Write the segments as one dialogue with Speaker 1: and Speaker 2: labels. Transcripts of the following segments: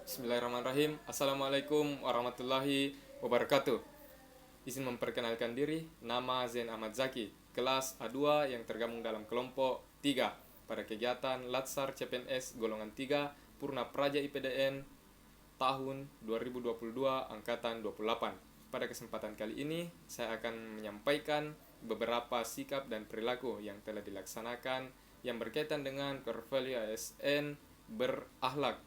Speaker 1: Bismillahirrahmanirrahim. Assalamualaikum warahmatullahi wabarakatuh. Izin memperkenalkan diri, nama Zain Ahmad Zaki, kelas A2 yang tergabung dalam kelompok 3 pada kegiatan Latsar CPNS golongan 3 Purna Praja IPDN tahun 2022 angkatan 28. Pada kesempatan kali ini, saya akan menyampaikan beberapa sikap dan perilaku yang telah dilaksanakan yang berkaitan dengan core value ASN berakhlak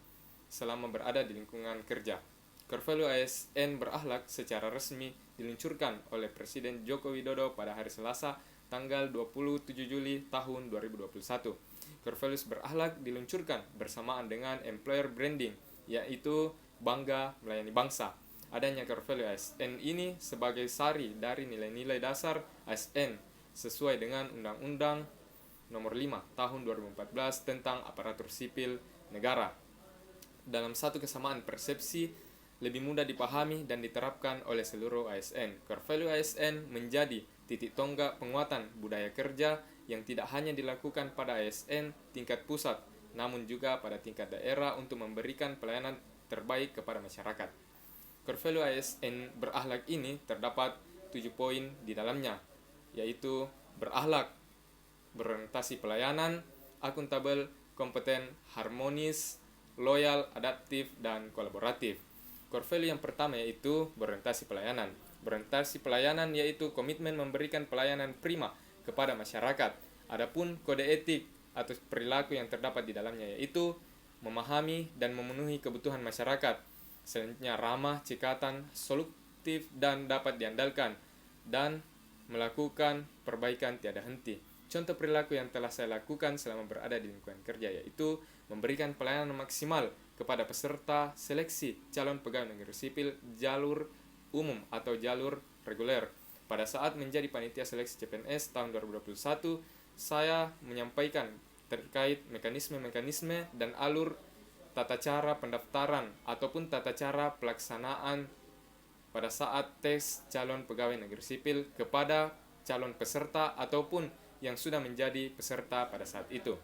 Speaker 1: selama berada di lingkungan kerja. Core value ASN berakhlak secara resmi diluncurkan oleh Presiden Joko Widodo pada hari Selasa tanggal 27 Juli tahun 2021. Core values berakhlak diluncurkan bersamaan dengan employer branding, yaitu bangga melayani bangsa. Adanya core value ASN ini sebagai sari dari nilai-nilai dasar ASN sesuai dengan Undang-Undang Nomor 5 Tahun 2014 tentang Aparatur Sipil Negara. Dalam satu kesamaan persepsi, lebih mudah dipahami dan diterapkan oleh seluruh ASN. Core value ASN menjadi titik tonggak penguatan budaya kerja yang tidak hanya dilakukan pada ASN tingkat pusat, namun juga pada tingkat daerah untuk memberikan pelayanan terbaik kepada masyarakat. Core value ASN berakhlak ini terdapat 7 poin di dalamnya, yaitu berakhlak, berorientasi pelayanan, akuntabel, kompeten, harmonis, loyal, adaptif, dan kolaboratif. Core value yang pertama yaitu berorientasi pelayanan. Berorientasi pelayanan yaitu komitmen memberikan pelayanan prima kepada masyarakat. Adapun kode etik atau perilaku yang terdapat di dalamnya yaitu memahami dan memenuhi kebutuhan masyarakat. Selanjutnya ramah, cekatan, solutif, dan dapat diandalkan, dan melakukan perbaikan tiada henti. Contoh perilaku yang telah saya lakukan selama berada di lingkungan kerja yaitu memberikan pelayanan maksimal kepada peserta seleksi calon pegawai negeri sipil jalur umum atau jalur reguler. Pada saat menjadi panitia seleksi CPNS tahun 2021, saya menyampaikan terkait mekanisme-mekanisme dan alur tata cara pendaftaran ataupun tata cara pelaksanaan pada saat tes calon pegawai negeri sipil kepada calon peserta ataupun yang sudah menjadi peserta pada saat itu.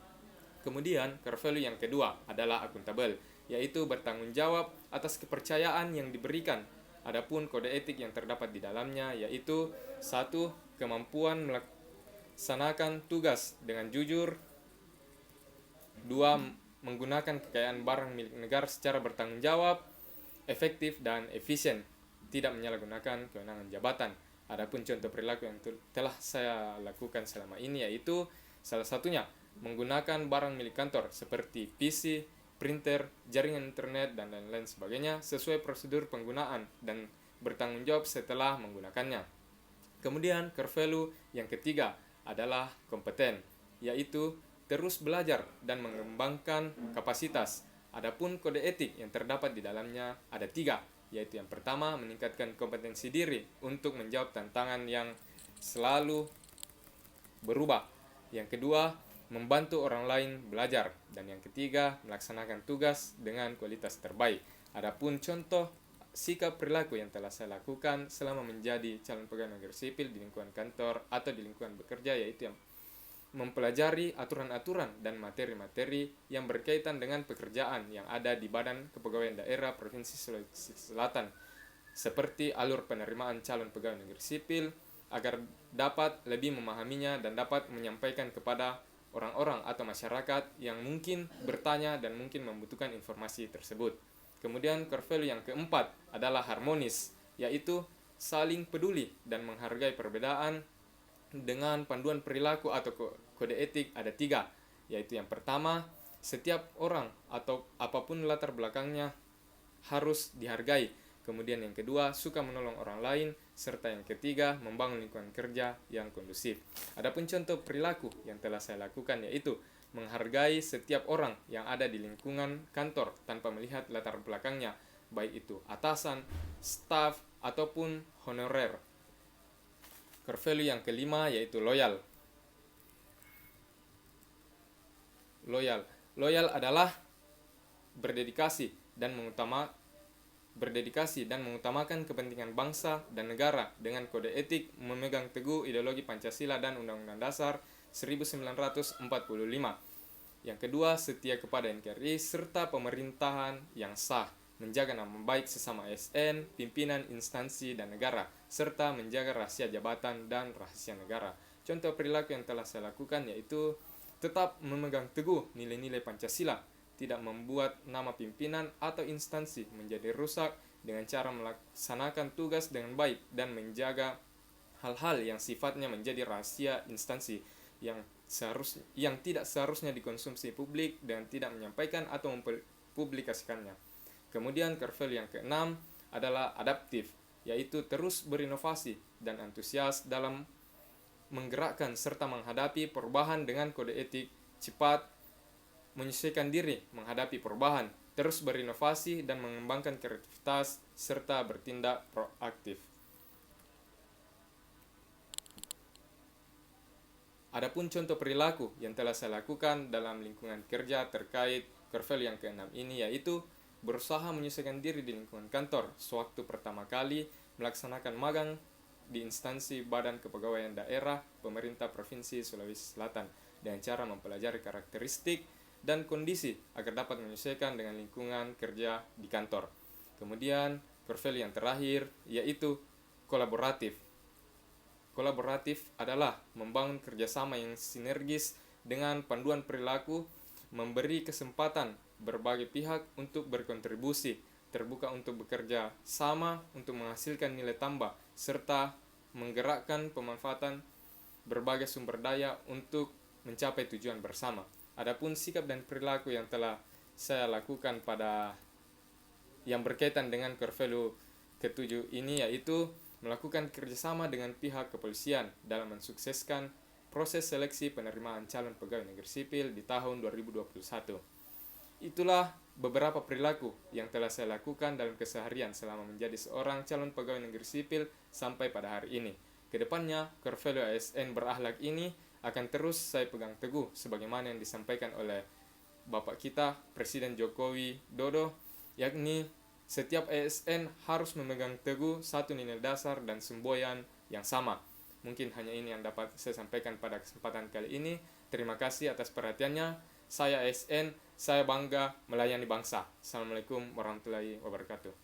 Speaker 1: Kemudian, core value yang kedua adalah akuntabel, yaitu bertanggung jawab atas kepercayaan yang diberikan. Adapun kode etik yang terdapat di dalamnya yaitu 1. Kemampuan melaksanakan tugas dengan jujur. 2. Menggunakan kekayaan barang milik negara secara bertanggung jawab, efektif, dan efisien, tidak menyalahgunakan kewenangan jabatan. Adapun contoh perilaku yang telah saya lakukan selama ini yaitu salah satunya menggunakan barang milik kantor seperti PC, printer, jaringan internet, dan lain-lain sebagainya sesuai prosedur penggunaan dan bertanggung jawab setelah menggunakannya. Kemudian core value yang ketiga adalah kompeten, yaitu terus belajar dan mengembangkan kapasitas. Adapun kode etik yang terdapat di dalamnya ada 3, yaitu yang pertama meningkatkan kompetensi diri untuk menjawab tantangan yang selalu berubah. Yang kedua, membantu orang lain belajar, dan yang ketiga, melaksanakan tugas dengan kualitas terbaik. Adapun contoh sikap perilaku yang telah saya lakukan selama menjadi calon pegawai negeri sipil di lingkungan kantor atau di lingkungan bekerja yaitu yang mempelajari aturan-aturan dan materi-materi yang berkaitan dengan pekerjaan yang ada di Badan Kepegawaian Daerah Provinsi Sulawesi Selatan, seperti alur penerimaan calon pegawai negeri sipil, agar dapat lebih memahaminya dan dapat menyampaikan kepada orang-orang atau masyarakat yang mungkin bertanya dan mungkin membutuhkan informasi tersebut. Kemudian core value yang keempat adalah harmonis, yaitu saling peduli dan menghargai perbedaan. Dengan panduan perilaku atau kode etik ada 3, yaitu yang pertama, setiap orang atau apapun latar belakangnya harus dihargai. Kemudian yang kedua, suka menolong orang lain, serta yang ketiga, membangun lingkungan kerja yang kondusif. Adapun contoh perilaku yang telah saya lakukan yaitu menghargai setiap orang yang ada di lingkungan kantor tanpa melihat latar belakangnya, baik itu atasan, staf, ataupun honorer. Core value yang kelima yaitu loyal. Loyal adalah berdedikasi dan mengutamakan kepentingan bangsa dan negara dengan kode etik memegang teguh ideologi Pancasila dan Undang-Undang Dasar 1945. Yang kedua, setia kepada NKRI serta pemerintahan yang sah. menjaga nama baik sesama ASN, pimpinan instansi dan negara, serta menjaga rahasia jabatan dan rahasia negara. Contoh perilaku yang telah saya lakukan yaitu tetap memegang teguh nilai-nilai Pancasila, tidak membuat nama pimpinan atau instansi menjadi rusak dengan cara melaksanakan tugas dengan baik dan menjaga hal-hal yang sifatnya menjadi rahasia instansi yang tidak seharusnya dikonsumsi publik dan tidak menyampaikan atau mempublikasikannya. Kemudian core value yang keenam adalah adaptif, yaitu terus berinovasi dan antusias dalam menggerakkan serta menghadapi perubahan dengan kode etik cepat, menyesuaikan diri menghadapi perubahan, terus berinovasi dan mengembangkan kreativitas serta bertindak proaktif. Adapun contoh perilaku yang telah saya lakukan dalam lingkungan kerja terkait core value yang keenam ini yaitu berusaha menyesuaikan diri di lingkungan kantor sewaktu pertama kali melaksanakan magang di instansi Badan Kepegawaian Daerah Pemerintah Provinsi Sulawesi Selatan dengan cara mempelajari karakteristik dan kondisi agar dapat menyesuaikan dengan lingkungan kerja di kantor. Kemudian core value yang terakhir yaitu kolaboratif. Kolaboratif adalah membangun kerjasama yang sinergis dengan panduan perilaku, memberi kesempatan berbagai pihak untuk berkontribusi, terbuka untuk bekerja sama untuk menghasilkan nilai tambah, serta menggerakkan pemanfaatan berbagai sumber daya untuk mencapai tujuan bersama. Adapun sikap dan perilaku yang telah saya lakukan pada yang berkaitan dengan core value ketujuh ini yaitu melakukan kerjasama dengan pihak kepolisian dalam mensukseskan proses seleksi penerimaan calon pegawai negeri sipil di tahun 2021. Itulah beberapa perilaku yang telah saya lakukan dalam keseharian selama menjadi seorang calon pegawai negeri sipil sampai pada hari ini. Kedepannya, core value ASN berakhlak ini akan terus saya pegang teguh sebagaimana yang disampaikan oleh Bapak kita, Presiden Joko Widodo, yakni setiap ASN harus memegang teguh satu nilai dasar dan semboyan yang sama. Mungkin hanya ini yang dapat saya sampaikan pada kesempatan kali ini. Terima kasih atas perhatiannya. Saya ASN, saya bangga melayani bangsa. Assalamualaikum warahmatullahi wabarakatuh.